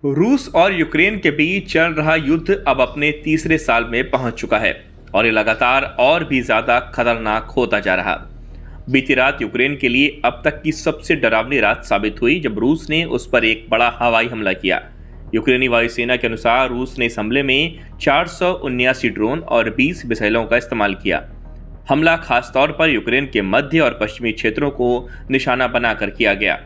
रूस और यूक्रेन के बीच चल रहा युद्ध अब अपने तीसरे साल में पहुंच चुका है और ये लगातार और भी ज्यादा खतरनाक होता जा रहा। बीती रात यूक्रेन के लिए अब तक की सबसे डरावनी रात साबित हुई जब रूस ने उस पर एक बड़ा हवाई हमला किया। यूक्रेनी वायुसेना के अनुसार रूस ने इस हमले में 479 ड्रोन और 20 मिसाइलों का इस्तेमाल किया। हमला खासतौर पर यूक्रेन के मध्य और पश्चिमी क्षेत्रों को निशाना बनाकर किया गया।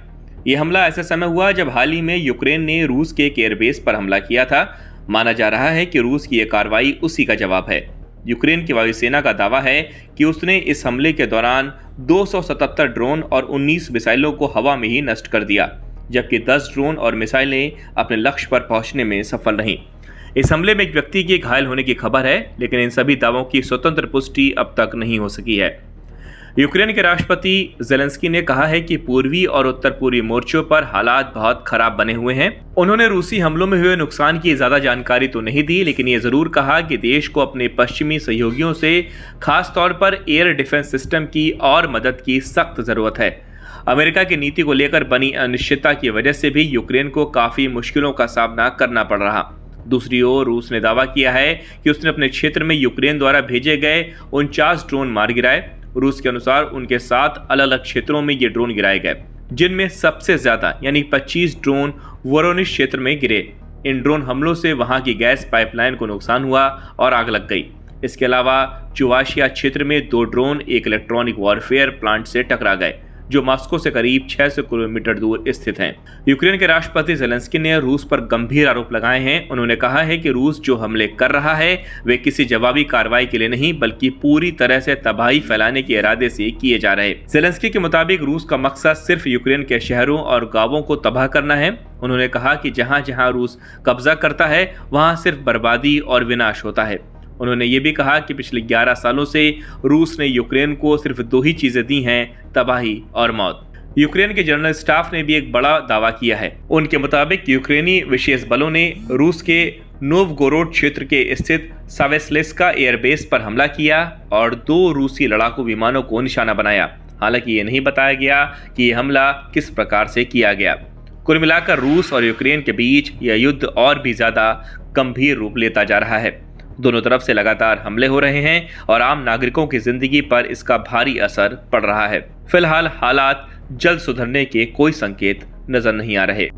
ये हमला ऐसे समय हुआ जब हाल ही में यूक्रेन ने रूस के एक एयरबेस पर हमला किया था। माना जा रहा है कि रूस की यह कार्रवाई उसी का जवाब है। यूक्रेन की वायुसेना का दावा है कि उसने इस हमले के दौरान 277 ड्रोन और 19 मिसाइलों को हवा में ही नष्ट कर दिया, जबकि 10 ड्रोन और मिसाइलें अपने लक्ष्य पर पहुंचने में सफल रहीं। इस हमले में एक व्यक्ति के घायल होने की खबर है, लेकिन इन सभी दावों की स्वतंत्र पुष्टि अब तक नहीं हो सकी है। यूक्रेन के राष्ट्रपति ज़ेलेंस्की ने कहा है कि पूर्वी और उत्तर पूर्वी मोर्चों पर हालात बहुत खराब बने हुए हैं। उन्होंने रूसी हमलों में हुए नुकसान की ज्यादा जानकारी तो नहीं दी, लेकिन ये जरूर कहा कि देश को अपने पश्चिमी सहयोगियों से खास तौर पर एयर डिफेंस सिस्टम की और मदद की सख्त जरूरत है। अमेरिका की नीति को लेकर बनी अनिश्चितता की वजह से भी यूक्रेन को काफी मुश्किलों का सामना करना पड़ रहा। दूसरी ओर रूस ने दावा किया है कि उसने अपने क्षेत्र में यूक्रेन द्वारा भेजे गए 49 ड्रोन मार गिराए। रूस के अनुसार उनके 7 अलग अलग क्षेत्रों में ये ड्रोन गिराए गए, जिनमें सबसे ज्यादा यानी 25 ड्रोन वोरोनिश क्षेत्र में गिरे। इन ड्रोन हमलों से वहां की गैस पाइपलाइन को नुकसान हुआ और आग लग गई। इसके अलावा चुवाशिया क्षेत्र में 2 ड्रोन एक इलेक्ट्रॉनिक वॉरफेयर प्लांट से टकरा गए, जो मॉस्को से करीब 600 किलोमीटर दूर स्थित हैं। यूक्रेन के राष्ट्रपति ज़ेलेंस्की ने रूस पर गंभीर आरोप लगाए हैं। उन्होंने कहा है कि रूस जो हमले कर रहा है वे किसी जवाबी कार्रवाई के लिए नहीं, बल्कि पूरी तरह से तबाही फैलाने के इरादे से किए जा रहे। ज़ेलेंस्की के मुताबिक रूस का मकसद सिर्फ यूक्रेन के शहरों और गांवों को तबाह करना है। उन्होंने कहा कि जहां जहां रूस कब्जा करता है वहां सिर्फ बर्बादी और विनाश होता है। उन्होंने ये भी कहा कि पिछले 11 सालों से रूस ने यूक्रेन को सिर्फ 2 ही चीजें दी हैं, तबाही और मौत। यूक्रेन के जनरल स्टाफ ने भी एक बड़ा दावा किया है। उनके मुताबिक यूक्रेनी विशेष बलों ने रूस के नोवगोरोड क्षेत्र के स्थित सावेस्लेस्का एयरबेस पर हमला किया और 2 रूसी लड़ाकू विमानों को निशाना बनाया। हालांकि ये नहीं बताया गया कि यह हमला किस प्रकार से किया गया। कुल मिलाकर रूस और यूक्रेन के बीच यह युद्ध और भी ज्यादा गंभीर रूप लेता जा रहा है। दोनों तरफ से लगातार हमले हो रहे हैं और आम नागरिकों की जिंदगी पर इसका भारी असर पड़ रहा है। फिलहाल हालात जल्द सुधरने के कोई संकेत नजर नहीं आ रहे।